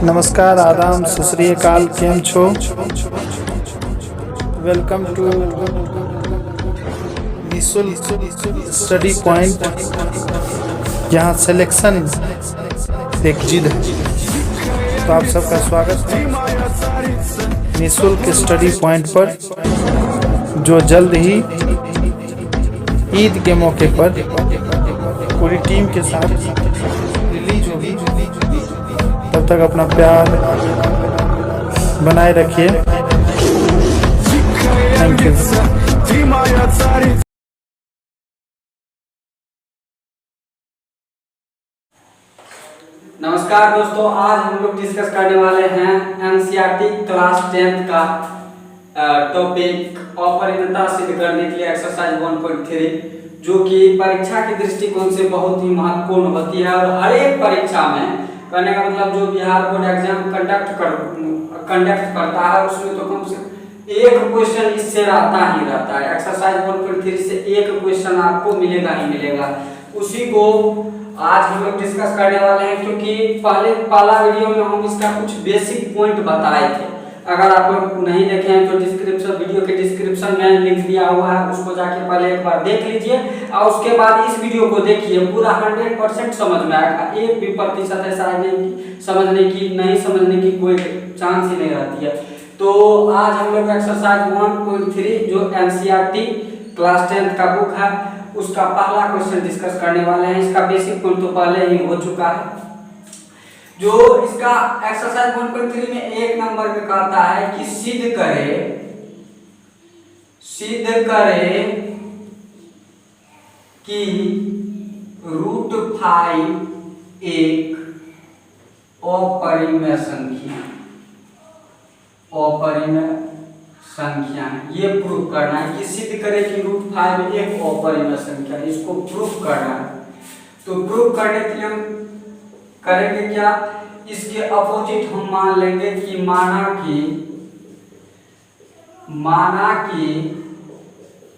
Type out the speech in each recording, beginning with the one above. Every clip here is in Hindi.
नमस्कार, आदाब, सत श्री अकाल, केम छो। वेलकम टू निःशुल्क स्टडी पॉइंट, यहाँ सिलेक्शन एक जिद है। तो आप सबका स्वागत है निःशुल्क स्टडी पॉइंट पर, जो जल्द ही ईद के मौके पर पूरी टीम के साथ रिलीज होगी। तब तक अपना प्यार बनाए रखिए। Thank you. नमस्कार दोस्तों, आज हम लोग डिस्कस करने वाले हैं एनसीईआरटी क्लास 10 का टॉपिक अपरिणता सिद्ध करने के लिए एक्सरसाइज 1.3, जो कि परीक्षा के दृष्टिकोण से बहुत ही महत्वपूर्ण होती है। और हर एक परीक्षा में करने का मतलब जो बिहार बोर्ड एग्जाम कंडक्ट करता है, उसमें तो कम से एक क्वेश्चन इससे रहता है। एक्सरसाइज 1.3 से एक क्वेश्चन आपको मिलेगा ही मिलेगा। उसी को आज हम लोग डिस्कस करने वाले हैं, क्योंकि पहला वीडियो में हम इसका कुछ बेसिक पॉइंट बताए थे। अगर आप लोग नहीं देखे हैं तो वीडियो के डिस्क्रिप्शन में लिंक दिया हुआ है, उसको जाके पहले एक बार देख लीजिए और उसके बाद इस वीडियो को देखिए। पूरा 100% समझ में आएगा। एक भी प्रतिशत ऐसा नहीं समझने की कोई चांस ही नहीं रहती है। तो आज हम लोग एक्सरसाइज 1.3 जो एनसीईआरटी क्लास 10 का बुक है, उसका पहला क्वेश्चन डिस्कस करने वाले हैं। इसका बेसिक पॉइंट तो पहले ही हो चुका है। जो इसका एक्सरसाइज 1.3 में एक नंबर पे कहता है कि सिद्ध करे कि √5 एक अपरिमेय संख्या है। ये प्रूफ करना है कि सिद्ध करे कि √5 एक अपरिमेय संख्या है। इसको प्रूफ करना है। तो प्रूफ करने के लिए हम करेंगे क्या, इसके अपोजिट हम मान लेंगे कि माना कि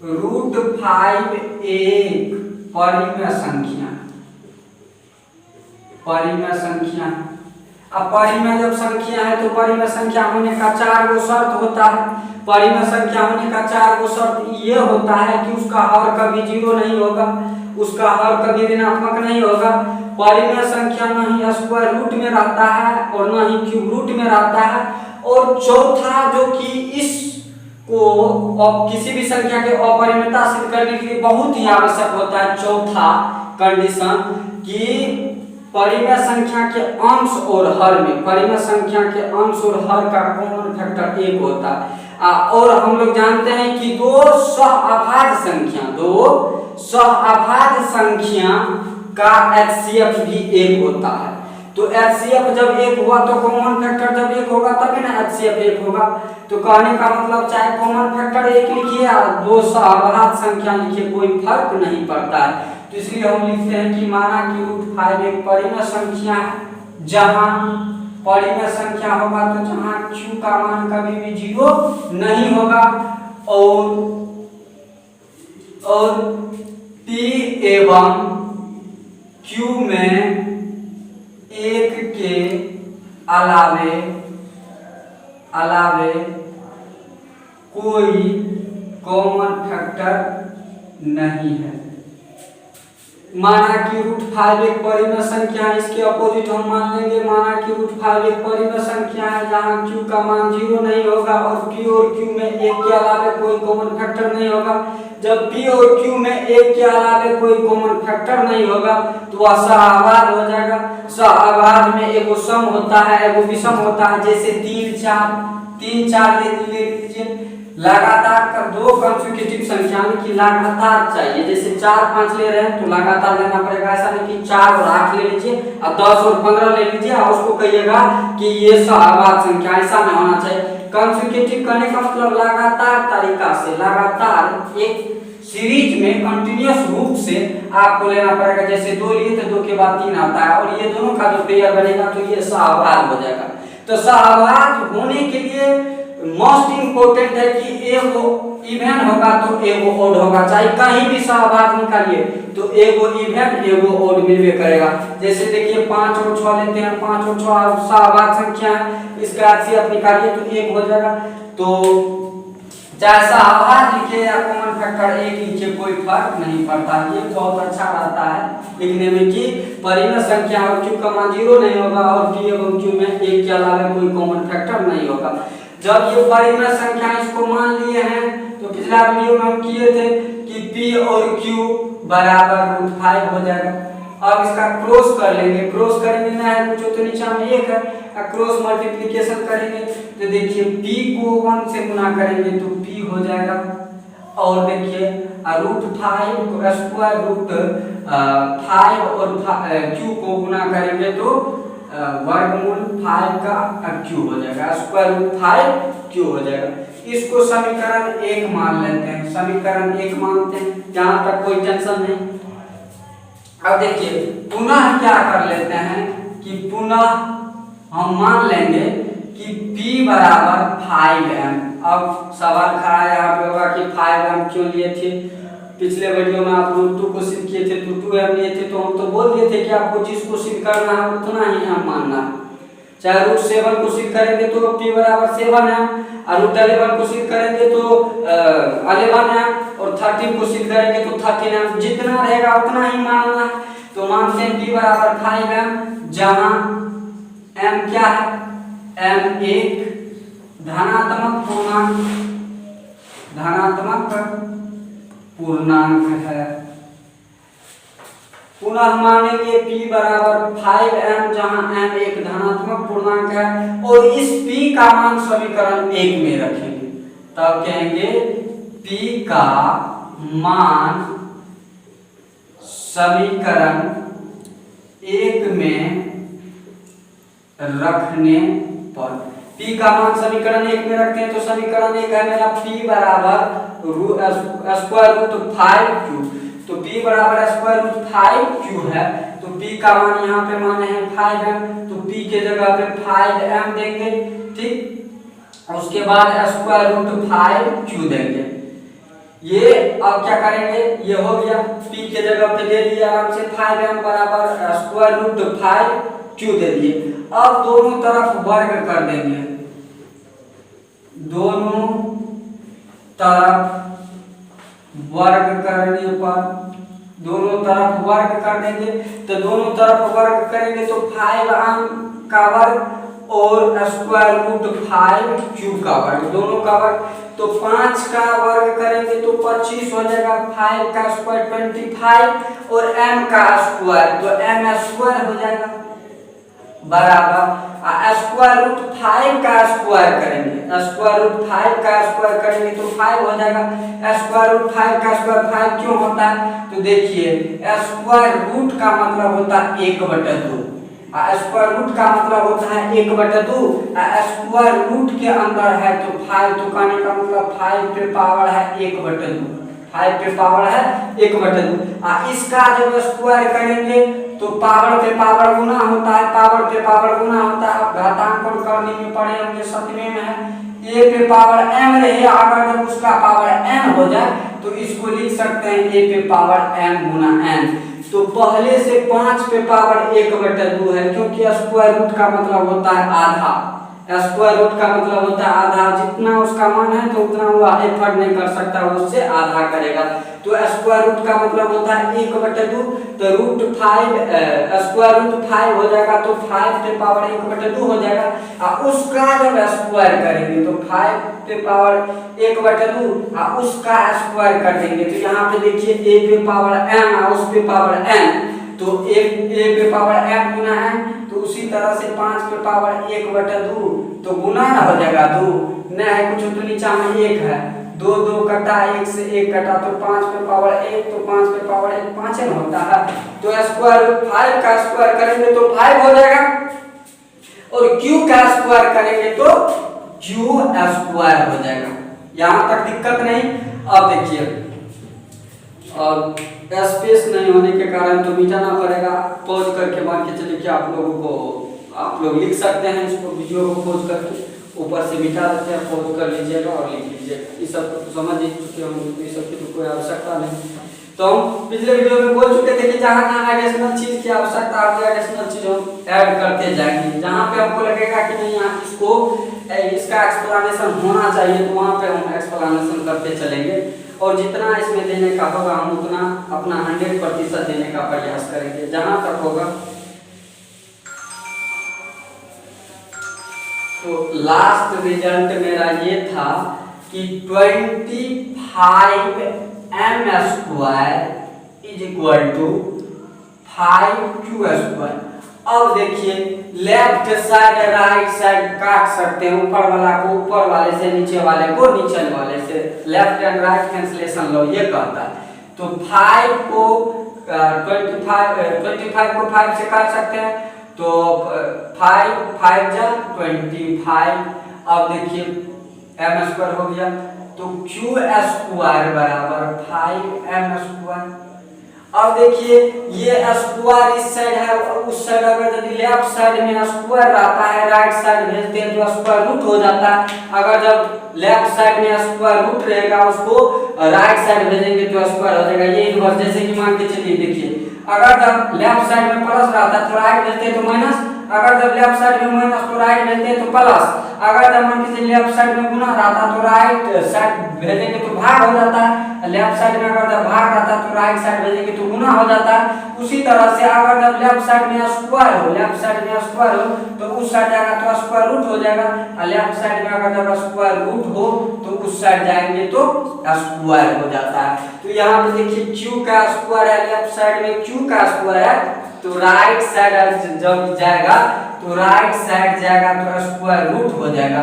√5 एक परिमेय संख्या। अब परिमेय जब संख्या है तो परिमेय संख्या होने का 4 गो शर्त होता है। परिमेय संख्या होने का 4 गो शर्त ये होता है कि उसका हर कभी 0 नहीं होगा, उसका हर कभी ऋणात्मक नहीं होगा, परिमेय संख्या न ही स्क्वायर रूट में रहता है और न ही क्यूब रूट में रहता है। और चौथा, जो कि इसको किसी भी संख्या के अपरिमेयता सिद्ध करने के लिए बहुत ही आवश्यक होता है, चौथा कंडीशन, कि परिमेय संख्या के अंश और हर में का कॉमन फैक्टर 1 होता है। और हम लोग जानते हैं कि दो सहअभाज्य संख्या का HCF भी 1 होता है। तो HCF जब 1 हुआ तो कॉमन फैक्टर जब 1 होगा तभी ना HCF 1 होगा। तो कहने का मतलब चाहे कॉमन फैक्टर 1 लिखिए या दो सहअभाज्य संख्या लिखिए, कोई फर्क नहीं पड़ता है। तो इसलिए हम लिखते हैं कि माना कि √5 एक परिमेय संख्या है, जहां परिमेय संख्या होगा तो जहां Q का मान कभी भी 0 नहीं होगा और P एवं Q में 1 के अलावे कोई कॉमन फैक्टर नहीं है। माना कि √5 एक परिमेय संख्या है, इसके अपोजिट हम मान लेंगे माना कि √5 एक परिमेय संख्या है जहां Q का मान 0 नहीं होगा और P और Q में 1 के अलावे कोई कॉमन फैक्टर नहीं होगा। जब P और Q में 1 के अलावे कोई कॉमन फैक्टर नहीं होगा तो वह सहअभाज्य हो जाएगा। सहअभाज्य में एगो सम होता है, एगो विषम होता है। जैसे 3 4 ले लीजिए, लगातार का दो कंसेक्यूटिव संख्या की लगातार चाहिए। जैसे 4 5 ले रहे हैं तो लगातार लेना पड़ेगा। ऐसा नहीं कि 4 और 8 ले लीजिए और 10 और 15 ले लीजिए और उसको कहिएगा कि ये सहअभाज्य संख्या, ऐसा नहीं होना चाहिए। कंसेक्यूटिव करने का मतलब लगातार तरीका से, लगातार एक सीरीज में कंटिन्यूअस रूप से आपको लेना पड़ेगा। जैसे 2 लिए तो 2 के बाद 3 आता है और ये दोनों का जो पेयर बनेगा तो ये सहअभाज्य हो जाएगा। तो सहअभाज्य होने के लिए मोस्ट इम्पोर्टेंट है कि एगो इवन होगा तो एगो ओड होगा, चाहे कहीं भी सहभाग निकालिए तो एगो इवन एगो ओड मिलवे करेगा। जैसे देखिए 5 और 6 लेते हैं, 5 और 6 सहभाग संख्या है, इसका HCF निकालिए तो 1 हो जाएगा। तो चाहे सहभाग लिखे या कॉमन फैक्टर 1 लिखे कोई फर्क नहीं पड़ता, ये बहुत अच्छा रहता है लिखने में कि परिमेय संख्या और Q का मान 0 नहीं होगा और P एवं Q में 1 के अलावा कोई कॉमन फैक्टर नहीं होगा। जब ये परिमेय संख्या इसको मान लिए हैं तो पिछला वीडियो में हम किए थे कि P और Q बराबर √5 हो जाएगा। अब इसका क्रॉस कर लेंगे, क्रॉस करेंगे ना है कुछ तो नीचे में 1 है, क्रॉस मल्टीप्लिकेशन करेंगे तो देखिए P को 1 से गुना करेंगे तो P हो जाएगा। और देखिए √5 को स्क्वायर रूट 5 और Q को गुना करेंगे तो वर्गमूल 5 का Q हो जाएगा, स्क्वायर रूट 5 Q हो जाएगा। इसको समीकरण 1 मान लेते हैं, समीकरण 1 मानते हैं, जहां तक कोई टेंशन नहीं। अब देखिए पुनः क्या कर लेते हैं कि पुनः हम मान लेंगे कि P बराबर 5m। अब सवाल खड़ा यहाँ पे होगा कि 5m क्यों लिए थे, पिछले वीडियो में आप लोग 2 को सिद्ध किए थे तो 2m लिए थे, तो हम तो बोल दिए थे कि आपको जिसको सिद्ध करना है उतना ही m मानना है। चाहे √7 को सिद्ध करेंगे तो P बराबर 7 है, और √11 को सिद्ध करेंगे तो 11 है, और 13 को सिद्ध करेंगे तो 13 है, जितना रहेगा उतना ही मानना है। तो मानते हैं P बराबर 5m, जहां m क्या है, m एक धनात्मक पूर्णांक है। पुनः मानेंगे P बराबर 5m, जहां m एक धनात्मक पूर्णांक है, और इस P का मान समीकरण 1 में रखेंगे, तब कहेंगे P का मान समीकरण 1 में रखने पर, P का मान समीकरण 1 में रखते हैं तो समीकरण 1 है मेरा P बराबर स्क्वायर रूट 5Q। तो P बराबर स्क्वायर रूट 5Q है, तो P का मान यहाँ पे माने हैं 5m, तो P के जगह पे 5m देंगे, ठीक। उसके बाद स्क्वायर रूट 5Q देंगे। ये अब क्या करेंगे, ये हो गया, P के जगह पे दे दिया आराम से 5m बराबर स्क्वायर रूट 5Q दे दिए। अब दोनों तरफ वर्ग कर देंगे, दोनों तरफ वर्ग करने पर, दोनों तरफ वर्ग कर देंगे, तो दोनों तरफ वर्ग करेंगे तो 5m का वर्ग और स्क्वायर रूट 5Q का वर्ग, दोनों का वर्ग। तो 5 का वर्ग करेंगे तो 25 हो जाएगा, 5 का स्क्वायर 25 और m का स्क्वायर तो m स्क्वायर हो जाएगा बराबर स्क्वायर रूट 5 का स्क्वायर करेंगे, स्क्वायर रूट 5 का स्क्वायर करेंगे तो 5 हो जाएगा। स्क्वायर रूट 5 का स्क्वायर 5 क्यों होता है, तो देखिए स्क्वायर रूट का मतलब होता है 1/2, स्क्वायर रूट का मतलब होता है 1/2, स्क्वायर रूट के अंदर है तो 5, तो कहने का मतलब 5 पे पावर है 1/2, 5 पे पावर है 1/2। इसका जब स्क्वायर करेंगे तो पावर पे पावर गुना होता है, पावर पे पावर गुना होता है। आप घातांकन करने में पढ़े होंगे, 7वें में है, a पे पावर m रहे, अगर जब उसका पावर n हो जाए तो इसको लिख सकते हैं a पे पावर m गुना n। तो पहले से 5 पे पावर 1/2 है, क्योंकि स्क्वायर रूट का मतलब होता है आधा, स्क्वायर रूट का मतलब होता है आधा, जितना उसका मान है तो उतना वो एफर्ट नहीं कर सकता, उससे आधा करेगा। तो स्क्वायर रूट का मतलब होता है 1/2, तो √5 स्क्वायर रूट 5 हो जाएगा, तो 5 पे पावर 1/2 हो जाएगा। और उसका जब स्क्वायर करेंगे तो 5 पे पावर 1/2 उसका स्क्वायर कर देंगे, तो यहाँ पे देखिए a पे पावर m और उस पे पावर n, तो a पे पावर m गुना n, तो उसी तरह से 5 पे पावर 1/2 तो गुना ना हो जाएगा 2, न है कुछ तो नीचा में 1 है, 2 2 कटा 1 से 1 कटा, तो 5 पे पावर 1, तो 5 पे पावर 1 5 न होता है। तो स्क्वायर 5 का स्क्वायर करेंगे तो 5 हो जाएगा, और q का स्क्वायर करेंगे तो q स्क्वायर हो जाएगा। यहाँ तक दिक्कत नहीं। अब देखिए और स्पेस नहीं होने के कारण तो मिटाना पड़ेगा, पॉज करके मान के चलिए कि आप लोग लिख सकते हैं इसको, वीडियो को पॉज करके ऊपर से मिटा देते हैं, पॉज कर लीजिएगा और लिख लीजिएगा। इस सब को समझ ही चुके हम, इस सब की तो कोई आवश्यकता नहीं। तो हम पिछले वीडियो में बोल चुके थे कि जहाँ जहाँ एडिशनल चीज की आवश्यकता होगी एडिशनल चीज हम ऐड करते जाएंगे। जहाँ पे हमको लगेगा कि नहीं यहाँ इसका एक्सप्लेनेशन होना चाहिए तो वहाँ पे हम एक्सप्लेनेशन करते चलेंगे, और जितना इसमें देने का होगा हम उतना अपना 100% देने का प्रयास करेंगे जहाँ तक होगा। तो लास्ट रिजल्ट मेरा ये था कि 25m² is equal to 5q²। अब देखिए लेफ्ट साइड राइट साइड काट सकते हैं, ऊपर वाला को ऊपर वाले से, नीचे वाले को नीचे वाले से, लेफ्ट एंड राइट कैंसिलेशन लो ये कहता है। तो 5 को 25 को 5 से काट सकते हैं, तो 5 5 जा 25। अब देखिए m² हो गया, तो q² बराबर 5m²। अब देखिए ये स्क्वायर इस साइड है, उस साइड अगर यदि लेफ्ट साइड में स्क्वायर रहता है राइट साइड भेजते हैं तो स्क्वायर रूट हो जाता है। अगर जब लेफ्ट साइड में स्क्वायर रूट रहेगा उसको राइट साइड भेजेंगे तो स्क्वायर हो जाएगा। ये इनवर्स, जैसे कि मान के चलिए देखिए अगर जब लेफ्ट साइड में प्लस रहता है तो राइट भेजते हैं तो माइनस, अगर जब लेफ्ट साइड में माइनस तो राइट भेजते हैं तो प्लस, अगर जब मान के चलिए लेफ्ट साइड में गुना रहता तो राइट साइड भेजेंगे तो भाग हो जाता है, लेफ्ट साइड में अगर जब भाग रहता तो राइट साइड भेजेंगे तो गुना हो जाता है। उसी तरह से अगर जब लेफ्ट साइड में स्क्वायर हो, लेफ्ट साइड में स्क्वायर हो तो उस साइड जाएगा तो स्क्वायर रूट हो जाएगा, और लेफ्ट साइड में अगर जब स्क्वायर रूट हो तो उस साइड जाएंगे तो स्क्वायर हो जाता है। तो यहाँ पे देखिए q का स्क्वायर है, लेफ्ट साइड में q का स्क्वायर है, तो राइट साइड जब जाएगा तो राइट साइड जाएगा तो स्क्वायर रूट हो जाएगा,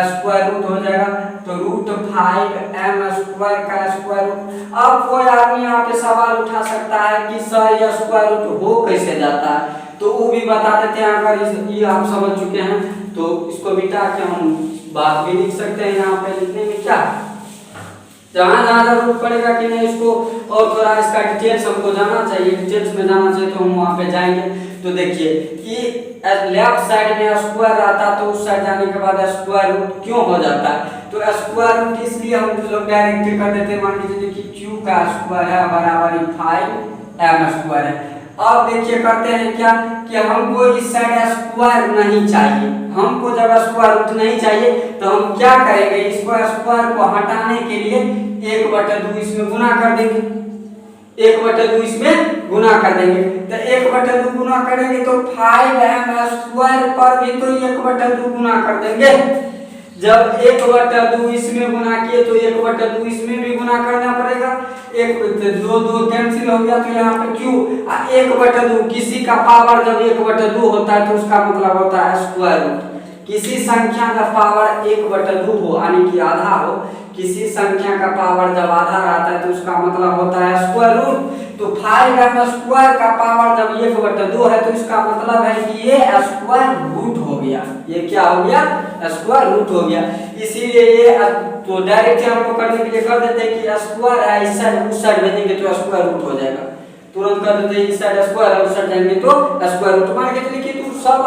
स्क्वायर रूट हो जाएगा तो √5m² का स्क्वायर रूट। अब कोई आदमी यहाँ पे सवाल उठा सकता है कि सर ये स्क्वायर रूट हो कैसे जाता है, तो वो भी बता देते हैं। अगर ये आप समझ चुके हैं तो इसको मिटा के हम बात भी लिख सकते हैं। यहाँ पे लिखने में क्या जहाँ जहाँ जरूरत पड़ेगा कि नहीं इसको और थोड़ा इसका डिटेल्स हमको जानना चाहिए, डिटेल्स में जाना चाहिए तो हम वहाँ पे जाएंगे। तो देखिए कि लेफ्ट साइड में स्क्वायर आता तो उस साइड जाने के बाद स्क्वायर रूट क्यों हो जाता है, तो स्क्वायर रूट इसलिए हम लोग डायरेक्ट कर देते हैं। मान लीजिए कि q का स्क्वायर है बराबर 5m² है। अब देखिए करते हैं क्या कि हमको इस साइड स्क्वायर नहीं चाहिए, हमको जब स्क्वायर रूट नहीं चाहिए तो हम क्या करेंगे, इसको स्क्वायर को हटाने के लिए 1/2 इसमें गुना कर देंगे, 1/2 इसमें गुना कर देंगे। तो 1/2 गुना करेंगे तो 5m² पर भी तो 1/2 गुना कर देंगे। जब 1/2 इसमें गुना किए तो 1/2 इसमें भी गुना करना पड़ेगा, 2 कैंसिल हो गया तो यहाँ पे q 1/2 किसी का पावर जब 1/2 होता है तो उसका मतलब होता है स्क्वायर रूट। किसी संख्या का पावर 1/2 हो यानी कि आधा हो, किसी संख्या का पावर जब आधा रहता है तो उसका मतलब होता है स्क्वायर रूट। तो 5m² का पावर जब 1/2 है तो इसका मतलब है कि ये स्क्वायर रूट हो गया, ये क्या हो गया, स्क्वायर रूट हो गया। इसीलिए ये तो डायरेक्ट हम लोग करने के लिए कर देते हैं कि स्क्वायर है इस साइड उस साइड भेजेंगे तो स्क्वायर रूट हो जाएगा, तुरंत कर देते हैं इस साइड स्क्वायर है उस साइड जाएंगे तो स्क्वायर रूट। मान के चलिए कि तू सब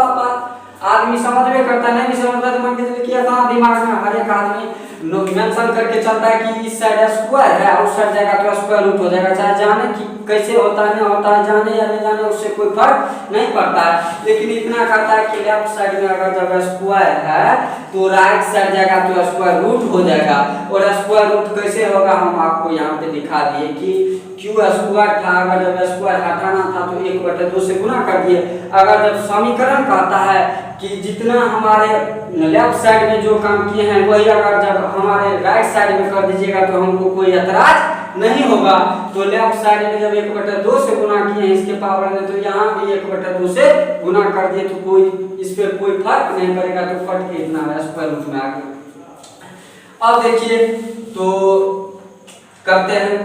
आदमी समझ में करता नहीं भी समझता तो मान के चलिए कि अपना दिमाग में हर एक आदमी मेंशन करके चलता है कि इस साइड स्क्वायर है उस साइड जाएगा तो स्क्वायर रूट हो जाएगा। चाहे जाने कि कैसे होता है नहीं होता है, जाने या नहीं जाने उससे कोई फर्क नहीं पड़ता है, लेकिन इतना कहता है कि लेफ्ट साइड में अगर जब स्क्वायर है तो राइट साइड जाएगा तो स्क्वायर रूट हो जाएगा। और स्क्वायर रूट कैसे होगा हम आपको यहाँ पे दिखा दिए कि q² था, अगर जब स्क्वायर हटाना था तो 1/2 से गुना कर दिए। अगर जब समीकरण कहता है कि जितना हमारे लेफ्ट साइड में जो काम किए हैं वही अगर जब हमारे राइट साइड में कर दीजिएगा तो हमको कोई एतराज नहीं होगा। तो लेफ्ट साइड में जब 1/2 से गुना किए हैं इसके पावर में तो यहाँ भी 1/2 से गुना कर दिए तो कोई इस पे कोई फर्क नहीं पड़ेगा, तो फट के इतना स्क्वायर रूट में आ गया। अब देखिए तो करते हैं,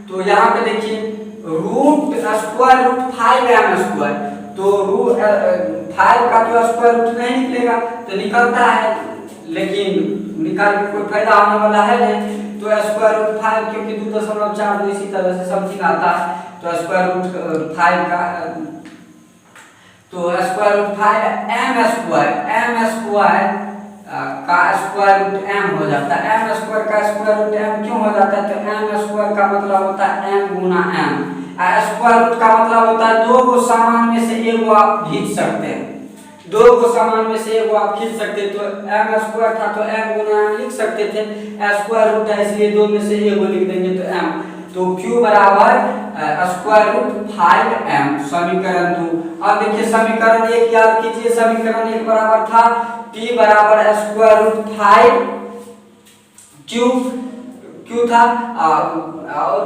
तो यहाँ पे देखिए √5m², तो 5 का तो स्क्वायर रूट नहीं निकलेगा तो निकलता है, लेकिन निकाल के कोई फायदा होने वाला है नहीं। तो √5 क्योंकि 2.4 इसी तरह से समथिंग आता है तो √5 का तो √5m² का स्क्वायर रूट m हो जाता है। m स्क्वायर का स्क्वायर रूट m क्यों हो जाता है? तो m स्क्वायर का मतलब होता है m गुना m। स्क्वायर रूट का मतलब होता है दो को समान में से एक को आप खींच सकते हैं, दो को समान में से एक को आप खींच सकते हैं। तो m स्क्वायर था तो m गुना m लिख सकते थे, स्क्वायर रूट है इसलिए दो में से एक को लिख देंगे तो m। तो q बराबर स्क्वायर रूट 5m समीकरण 2। अब देखिए समीकरण 1 याद कीजिए, समीकरण 1 बराबर था p बराबर स्क्वायर रूट 5 q था और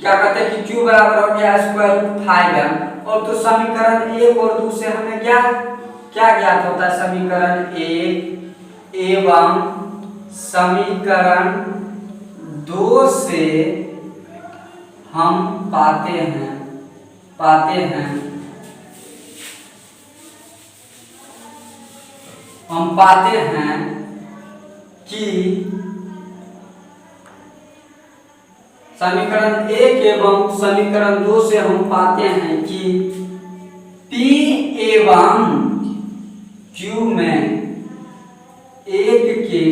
क्या कहते हैं कि q बराबर हो गया स्क्वायर रूट 5m। और तो समीकरण 1 और 2 से हमें क्या ज्ञात होता है? समीकरण 1 एवं समीकरण 2 से हम पाते हैं कि समीकरण 1 एवं समीकरण 2 से हम पाते हैं कि P एवं Q में 1 के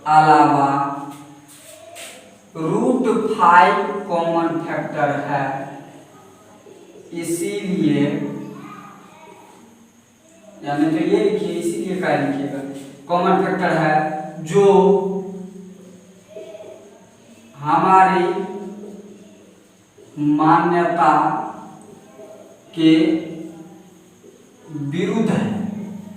अलावा रूट 5 कॉमन फैक्टर है, इसीलिए यानी तो ये लिखिए, इसीलिए क्या लिखिएगा कॉमन फैक्टर है जो हमारी मान्यता के विरुद्ध है।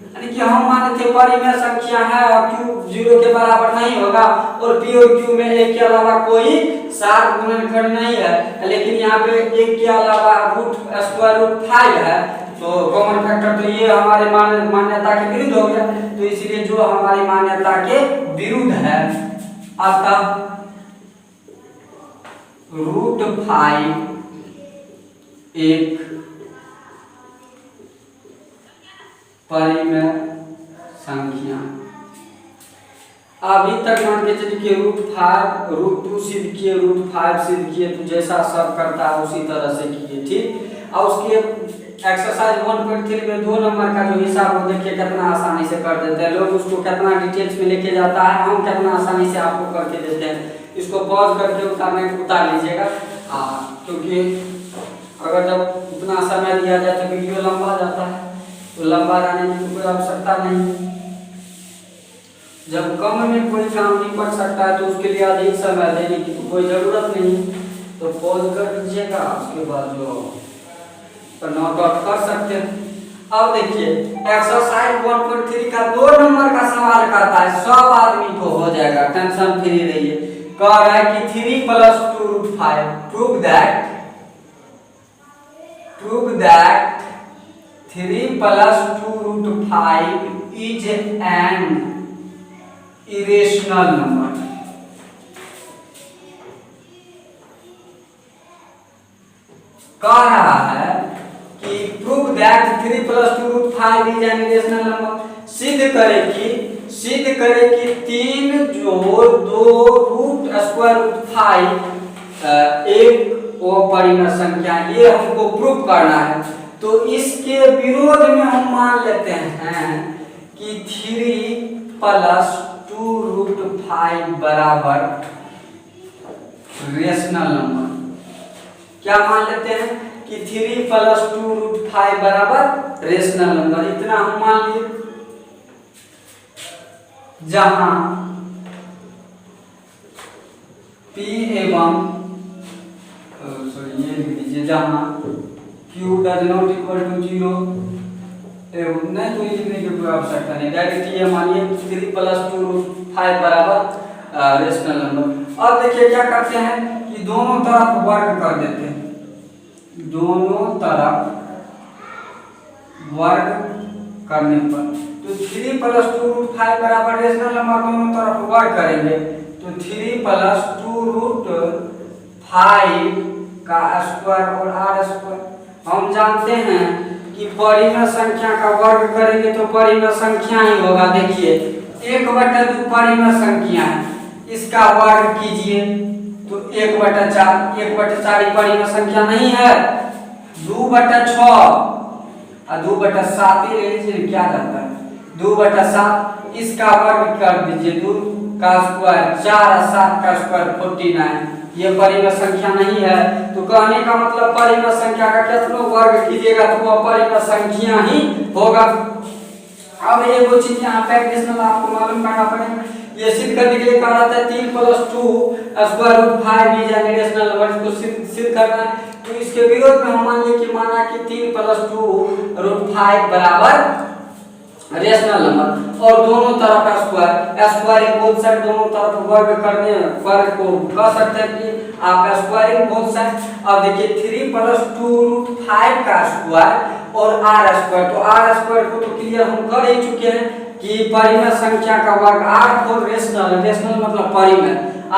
यानी कि हम मानते थे परिमेय संख्या है और q 0 के बराबर नहीं होगा और p और q में 1 के अलावा कोई सात गुणनखंड नहीं है, लेकिन यहाँ पे 1 के अलावा रूट स्क्वायर रूट 5 है, तो कॉमन फैक्टर तो ये हमारे मान्यता के विरुद्ध हो गया। तो इसलिए जो हमारी मान्यता के विरुद्ध है, अतः रूट 5 एक परिमेय संख्या। अभी तक मान के चलिए कि रूट 5 रूट 2 सिद्ध किए, रूट 5 सिद्ध किए, तो जैसा सब करता है उसी तरह से किए, ठीक। और उसके एक्सरसाइज 1.3 में 2 नंबर का जो हिसाब वो देखिए कितना आसानी से कर देते हैं लोग, उसको कितना डिटेल्स में लेके जाता है, हम कितना आसानी से आपको करके देते हैं। इसको पॉज करके उतार लीजिएगा, क्योंकि अगर जब उतना समय दिया जाए तो वीडियो लंबा जाता है, तो लंबा जाने की कोई आवश्यकता नहीं। जब कम में कोई काम निपट सकता है तो उसके लिए अधिक समय देने की तो कोई जरूरत नहीं, तो पॉज कर दीजिएगा, उसके बाद जो नोट आउट कर सकते हैं। अब देखिए एक्सरसाइज 1.3 का 2 नंबर का सवाल करता है, सब आदमी को हो जाएगा, टेंशन फ्री रहिए। कह रहा है कि 3 + 2 root 5 prove that 3 + 2 root 5 is an irrational number. कह रहा है कि prove that 3 + 2 root 5 is an irrational number. सिद्ध करे कि 3 जोड़ 2 रूट स्क्वायर रूट 5 एक अपरिमेय संख्या, ये हमको प्रूव करना है। तो इसके विरोध में हम मान लेते हैं कि 3 + 2 रूट 5 बराबर रेशनल नंबर। क्या मान लेते हैं कि 3 + 2 रूट 5 बराबर रेशनल नंबर, इतना हम मान लिए। जहां p एवं ये लिख दीजिए, जहां q does not equal to 0 एवं नहीं, तो ये लिखने की कोई आवश्यकता नहीं, डायरेक्ट ये मानिए 3 + 2 रूट 5 बराबर रेशनल नंबर। अब देखिए क्या करते हैं कि दोनों तरफ वर्ग कर देते हैं, दोनों तरफ वर्ग करने पर तो 3 + 2 रूट 5 बराबर रेशनल नंबर, दोनों तरफ वर्ग करेंगे तो 3 + 2 रूट 5 का स्क्वायर और r स्क्वायर। हम जानते हैं कि परिमेय संख्या का वर्ग करेंगे तो परिमेय संख्या ही होगा। देखिए 1/2 परिमेय संख्या है, इसका वर्ग कीजिए तो 1/4, 1/4 परिमेय संख्या नहीं है, 2/6 और 2/7 ले लीजिए, क्या जाता है 2/7, इसका वर्ग कर दीजिए, 2 का स्क्वायर 4 और 7 का स्क्वायर 49। ये परिमेय संख्या नहीं है, तो कहने का मतलब परिमेय संख्या का कितना वर्ग कीजिएगा तो वो परिमेय संख्या ही होगा। अब ये वो चीज यहाँ पे एडिशनल आपको मालूम करना पड़ेगा। ये सिद्ध करने के लिए कहा जाता है 3 + 2 √ 5 इज एन रेशनल नंबर, इसको सिद्ध करना है। तो इसके विरोध में हम मान लिए कि माना कि 3 + 2 √ 5 बराबर रेशनल नंबर और दोनों तरफ स्क्वायरिंग बोथ साइड दोनों तरफ वर्ग करने वर्ग को कह सकते हैं कि आप स्क्वायरिंग बोथ साइड। अब देखिए 3 + 2 √ 5 का स्क्वायर और r स्क्वायर, तो r स्क्वायर को तो क्लियर हम कर ही चुके हैं कि परिमेय संख्या का वर्ग r4 रेशनल मतलब परिमेय,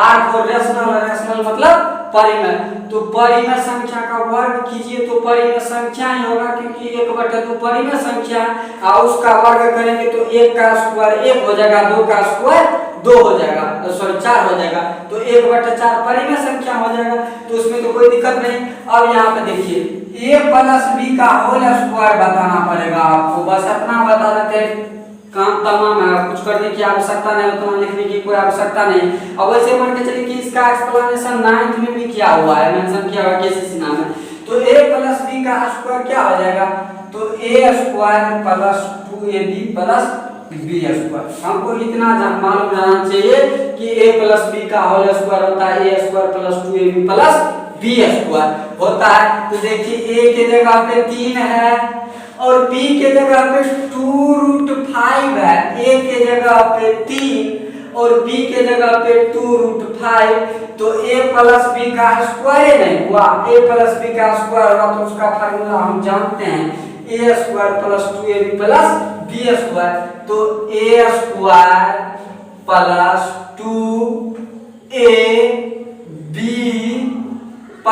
r4 रेशनल मतलब परिमेय। तो परिमेय संख्या का वर्ग कीजिए तो परिमेय संख्या ही होगा, क्योंकि 1/2 परिमेय संख्या और उसका वर्ग करेंगे तो 1 का स्क्वायर 1 हो जाएगा, 2 का स्क्वायर 2 हो जाएगा, सॉरी 4 हो जाएगा, तो 1/4 परिमेय संख्या हो जाएगा, तो उसमें तो कोई दिक्कत नहीं। अब यहाँ पे देखिए a + b का होल स्क्वायर बताना पड़ेगा आपको, बस इतना बता देते हैं काम तमाम है, कुछ करने की आवश्यकता नहीं, उतना लिखने की कोई आवश्यकता नहीं। अब वैसे मान के चलिए कि इसका एक्सप्लेनेशन 9th में भी किया हुआ है, मेंशन किया हुआ है केसीसी नाम में। तो a + b का स्क्वायर क्या हो जाएगा, तो a square + 2ab + b square. हमको इतना मालूम रहना चाहिए कि a + b का होल स्क्वायर होता है a square + 2ab + b square होता है। तो देखिए a के जगह पे 3 है और b के जगह पे 2√5 है, a के जगह पे 3 और b के जगह पे 2√5, तो a + b का स्क्वायर नहीं हुआ, a + b का स्क्वायर हुआ तो उसका फार्मूला हम जानते हैं a square + 2ab + b square. तो a स्क्वायर + 2ab +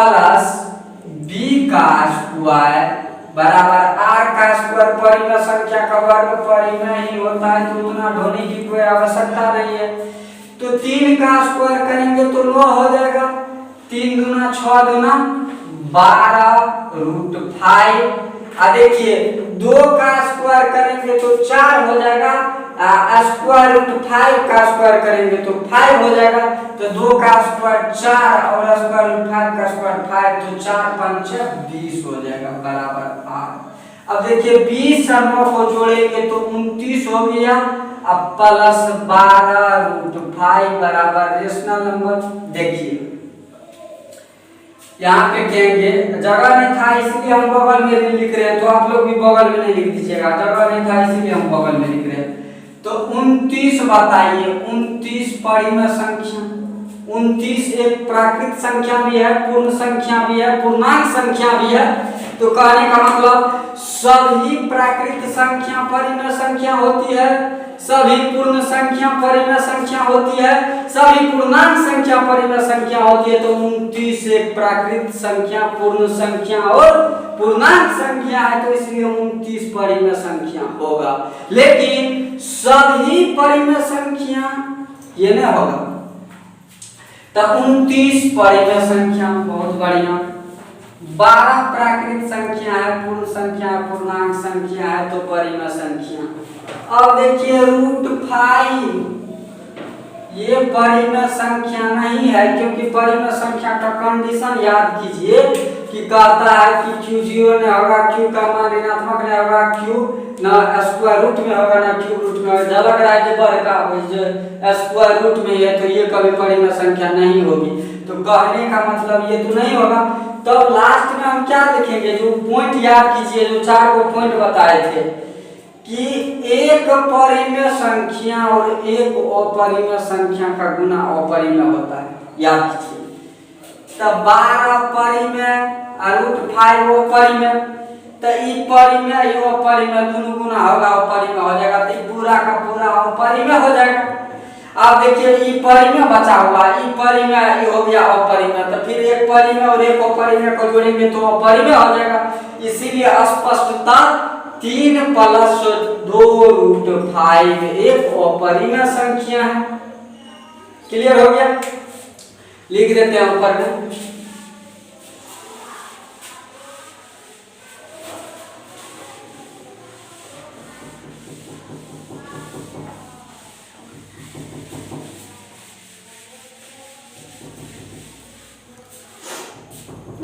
b का स्क्वायर बराबर r का स्क्वायर परिमेय संख्या का वर्ग परिमेय ही होता है, तो उतना ढोने की कोई आवश्यकता नहीं है। तो 3 का स्क्वायर करेंगे तो 9 हो जाएगा, 3 दूना 6 दूना 12√5। देखिए 2 का स्क्वायर करेंगे तो 4 हो जाएगा, √5 का स्क्वायर करेंगे तो 5 हो जाएगा, तो 2 का स्क्वायर 4 और √5 का स्क्वायर 5, तो 4 × 5 = 20 हो जाएगा बराबर r। अब देखिए 20 और 9 को जोड़ेंगे तो 29 हो गया, अब +12√5 बराबर रेशनल नंबर। देखिए यहाँ पे कहेंगे जगह नहीं था इसलिए हम बगल में नहीं लिख रहे हैं, तो आप लोग भी बगल में नहीं लिख दीजिएगा, जगह नहीं था इसलिए हम बगल में लिख रहे हैं। तो 29 बताइए, 29 परिमेय संख्या, 29 एक प्राकृत संख्या भी है, पूर्ण संख्या भी है, पूर्णांक संख्या भी है। तो कहने का मतलब सभी प्राकृत संख्या परिमेय संख्या होती है, सभी पूर्ण संख्या परिमेय संख्या होती है, सभी पूर्णांक संख्या परिमेय संख्या होती है। तो 29 एक प्राकृत संख्या, पूर्ण संख्या और पूर्णांक संख्या है, तो इसलिए 29 परिमेय संख्या होगा। लेकिन सभी परिमेय संख्या ये नहीं होगा, तो 29 परिमेय संख्या बहुत बढ़िया। 12 प्राकृत संख्या है, पूर्ण संख्या, पूर्णांक संख्या है, तो परिमेय संख्या। अब देखिए √5 ये परिमेय संख्या नहीं है, क्योंकि परिमेय संख्या का कंडीशन याद कीजिए कि कहता है कि q 0 नहीं होगा, q का मान ऋणात्मक नहीं होगा, q ना स्क्वायर रूट में होगा ना क्यूब रूट में होगा। लग रहा है कि बड़का स्क्वायर रूट में है तो ये कभी परिमेय संख्या नहीं होगी। तो कहने का मतलब ये तो नहीं होगा। तो लास्ट में हम क्या लिखेंगे, जो पॉइंट याद कीजिए, जो 4 को पॉइंट बताए थे कि एक परिमेय संख्या और एक अपरिमेय संख्या का गुना अपरिमेय होता है, याद कीजिए। तो 12 परिमेय √5 अपरिमेय, तो ई परिमेय यो अपरिमेय दोनों गुना होगा, अपरिमेय हो जाएगा, तो पूरा का पूरा अपरिमेय हो जाएगा। अब देखिए ई परिमेय बचा हुआ, ई परिमेय हो गया अपरिमेय, तो फिर एक परिमेय और एक अपरिमेय को जोड़ेंगे तो अपरिमेय हो जाएगा। इसीलिए स्पष्टता 3 + 2√5 एक अपरिमेय संख्या है। क्लियर हो गया? लिख देते हैं ऊपर में।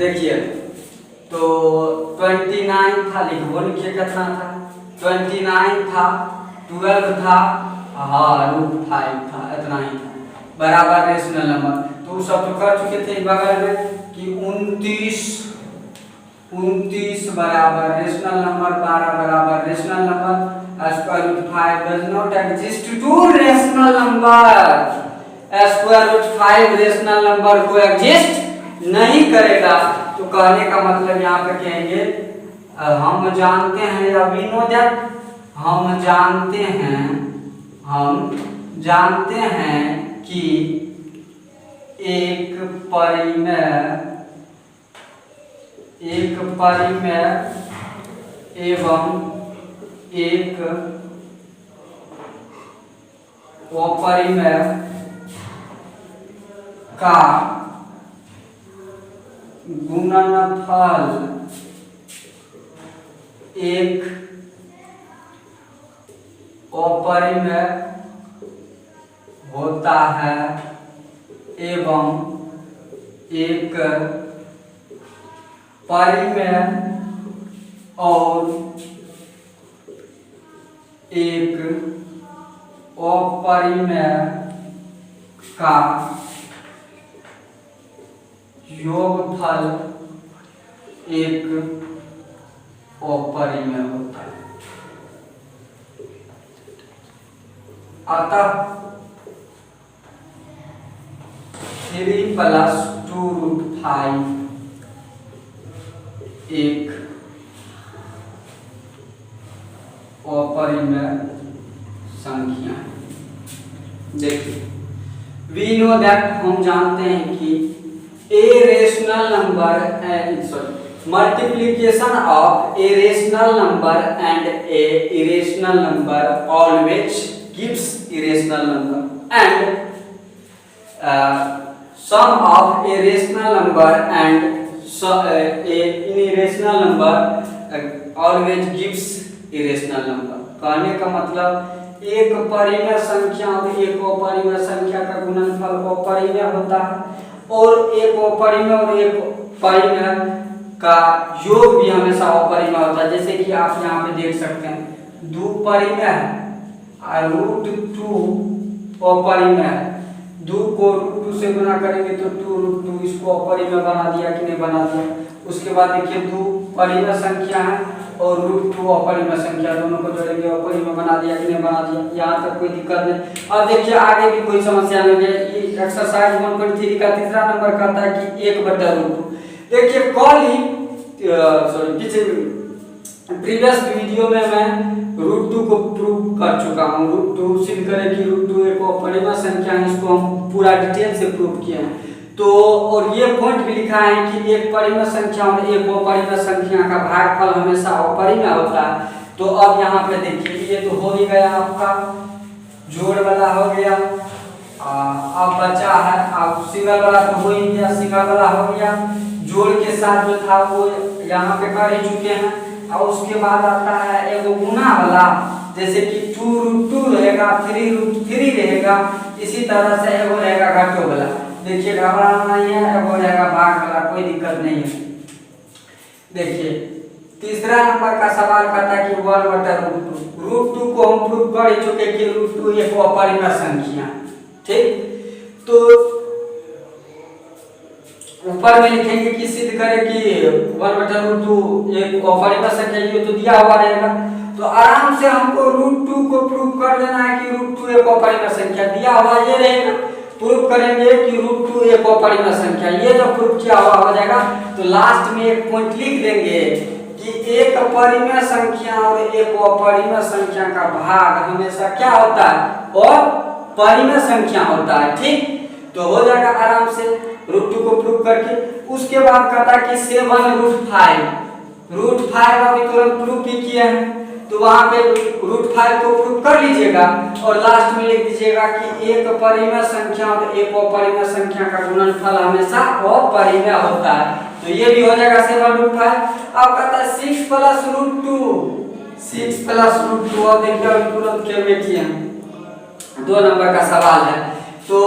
देखिए तो 29 था, लिखो लिखिए कितना था, 29 था, 12 था, हाँ √5 था, इतना ही था, बराबर रेशनल नंबर। तो सब तो कर चुके थे बगल में कि 29 बराबर रेशनल नंबर, 12 बराबर rational number, √5 does not exist to rational number, √5 rational number को एग्जिस्ट नहीं करेगा। तो कहने का मतलब यहाँ पे कहेंगे हम जानते हैं, या वी नो दैट, हम जानते हैं कि एक परिमेय एवं एक अपरिमेय का गुणनफल एक अपरिमेय होता है एवं एक परिमेय और एक अपरिमेय का योगफल एक अपरिमेय होता है। अतः 3 + 2√5 एक अपरिमेय संख्या है। देखिए वी नो दैट, हम जानते हैं कि a rational number multiplication of a rational number and A irrational number always gives irrational number, and sum of a rational number and a irrational number always gives irrational number। कहने का मतलब एक परिमेय संख्या और एक अपरिमेय संख्या का गुणनफल अपरिमेय होता है, और एक अपरिमेय और एक परिमेय का योग भी हमेशा अपरिमेय होता है। जैसे कि आप यहाँ पे देख सकते हैं 2 परिमेय है और √2 अपरिमेय है। 2 को √2 से गुना करेंगे तो 2√2, इसको अपरिमेय बना दिया कि नहीं बना दिया। उसके बाद देखिए 2 परिमेय संख्या है और √2 अपरिमेय संख्या, दोनों को जोड़ेंगे अपरिमेय बना दिया कि नहीं बना दिया। यहाँ तक कोई दिक्कत नहीं। अब देखिए आगे भी कोई समस्या नहीं है। ये एक्सरसाइज 1.3 का तीसरा नंबर कहता है कि 1/√2। देखिए कल ही पीछे प्रीवियस वीडियो में मैं √2 को प्रूव कर चुका हूँ। √2 सिद्ध करें कि √2 एक अपरिमेय संख्या है, इसको हम पूरा डिटेल से प्रूव किए हैं। तो और ये पॉइंट भी लिखा है कि एक परिमेय संख्या और एक अपरिमेय संख्या का भागफल हमेशा अपरिमेय होता है। तो अब यहाँ पे देखिए ये तो हो ही गया, आपका जोड़ वाला हो गया। अब बचा है, अब सिंगल वाला तो हो ही गया, सिंगल वाला हो गया। जोड़ के साथ जो था वो यहाँ पे कर ही चुके हैं। और उसके बाद आता है एक गुना वाला, जैसे कि 2√2 रहेगा, 3√3 रहेगा। इसी तरह से एगो रहेगा घटो वाला। देखिए घबराना नहीं है, एगो रहेगा भाग वाला, कोई दिक्कत नहीं है। देखिए तीसरा नंबर का सवाल कहता है कि 1/√2। √2 को हम प्रूव कर ही चुके कि √2 एक अपरिमेय संख्या, ठीक। तो ऊपर में लिखेंगे कि सिद्ध करें कि 1/√2 एक अपरिमेय संख्या, ये तो दिया हुआ रहेगा। तो आराम से हमको √2 को प्रूव कर देना है कि √2 एक अपरिमेय संख्या, दिया हुआ ये रहेगा। प्रूव करेंगे कि √2 एक अपरिमेय संख्या, ये जब प्रूव किया हुआ हो जाएगा तो लास्ट में एक पॉइंट लिख देंगे कि एक परिमेय संख्या और एक अपरिमेय संख्या का भाग हमेशा क्या होता है, और परिमेय संख्या होता है, ठीक। तो हो जाएगा आराम से √2 को प्रूव करके। उसके बाद कहता है कि 7√5 अभी तुरंत प्रूव भी किया है, तो वहां पे √5 को प्रूव कर लीजिएगा और लास्ट में लिख दीजिएगा कि एक परिमेय संख्या और एक अपरिमेय संख्या का गुणनफल हमेशा अपरिमेय होता है। तो ये भी हो जाएगा 7√5। अब कहता है 6 + √2, 6 + √2। अब देखिए अभी तुरंत क्या किए हैं, 2 नंबर का सवाल है। तो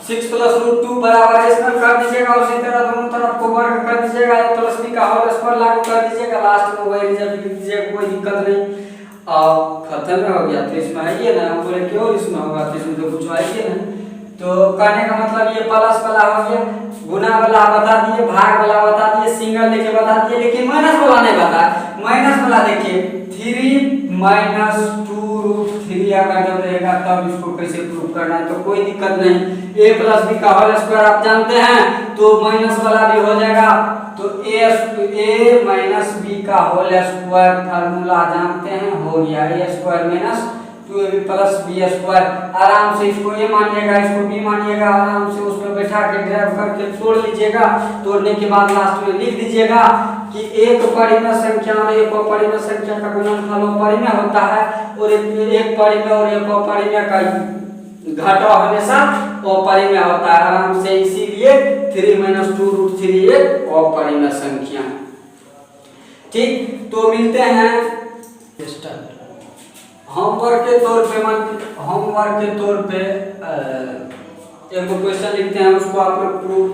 6 प्लस रूट 2 बराबर रेशनल कर दीजिएगा और इसी तरह दोनों तरफ को वर्ग कर दीजिएगा, a प्लस b का होल स्क्वायर लागू कर दीजिएगा, लास्ट में वही रिजल्ट लिख दीजिएगा, कोई दिक्कत नहीं। अब खत्म हो गया। तो इसमें है ये ना, हम बोले क्यों इसमें होगा, तो इसमें तो कुछ है ही नहीं। तो कहने का मतलब ये प्लस वाला हो गया, गुना वाला बता दिए, भाग वाला बता दिए, सिंगल लेके बता दिए, लेकिन माइनस वाला नहीं बता। माइनस वाला देखिए 3 माइनस 2 रूट 3 अगर जब रहेगा तब इसको कैसे प्रूव करना है, तो कोई दिक्कत नहीं। a प्लस b का होल स्क्वायर आप जानते हैं, तो माइनस वाला भी हो जाएगा। तो a माइनस b का होल स्क्वायर फार्मूला जानते हैं, हो गया a square minus 2ab plus b square. आराम से इसको a मानिएगा, इसको b मानिएगा, आराम से उसमें बैठा के ड्राइव करके तोड़ लीजिएगा। तोड़ने के बाद लास्ट में लिख दीजिएगा कि एक परिमेय संख्या और एक अपरिमेय संख्या का गुणनफल अपरिमेय होता है, और एक परिमेय और एक अपरिमेय का घटाव हमेशा अपरिमेय होता है। आराम से इसीलिए 3 माइनस 2 रूट 3 एक अपरिमेय संख्या। ठीक, तो मिलते हैं होमवर्क के तौर पे एक क्वेश्चन लिखते हैं, उसको आप लोग प्रूव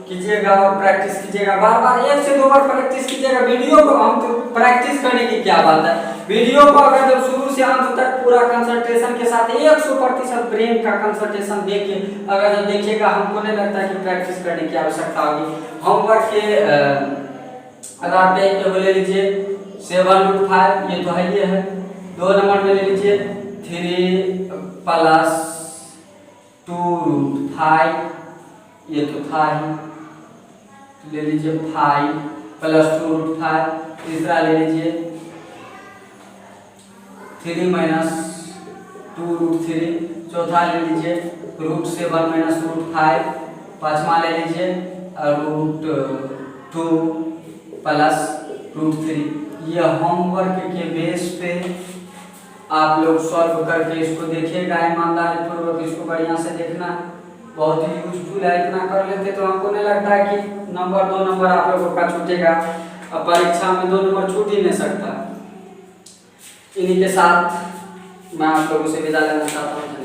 कीजिएगा और प्रैक्टिस कीजिएगा। बार-बार 1 से 2 बार प्रैक्टिस कीजिएगा। वीडियो को हम तो प्रैक्टिस करने की क्या बात है, वीडियो को अगर जब शुरू से अंत तक पूरा कंसंट्रेशन के साथ 100% ब्रेन का कंसंट्रेशन देके अगर जब देखिएगा, हमको नहीं लगता कि प्रैक्टिस करने की आवश्यकता होगी। होमवर्क के आधार पे ये ले लीजिए 7√5, ये तो है, ये है। 2 नंबर में ले लीजिए 3 प्लस 2 रूट 5, ये तो था ही, ले लीजिए 5 प्लस 2 रूट 5। तीसरा ले लीजिए 3 माइनस 2 रूट 3। चौथा ले लीजिए रूट 7 माइनस रूट 5। पांचवा ले लीजिए रूट 2 प्लस रूट 3। ये होमवर्क के बेस पे आप लोग सॉल्व करके इसको देखिएगा, ईमानदारी पूर्वक इसको बढ़िया से देखना, बहुत ही यूजफुल है। इतना कर लेते तो हमको नहीं लगता है कि 2 नंबर आप लोगों का छूटेगा। अब परीक्षा में 2 नंबर छूट ही नहीं सकता। इन्हीं के साथ मैं आप लोगों से विदा लेना चाहता हूँ।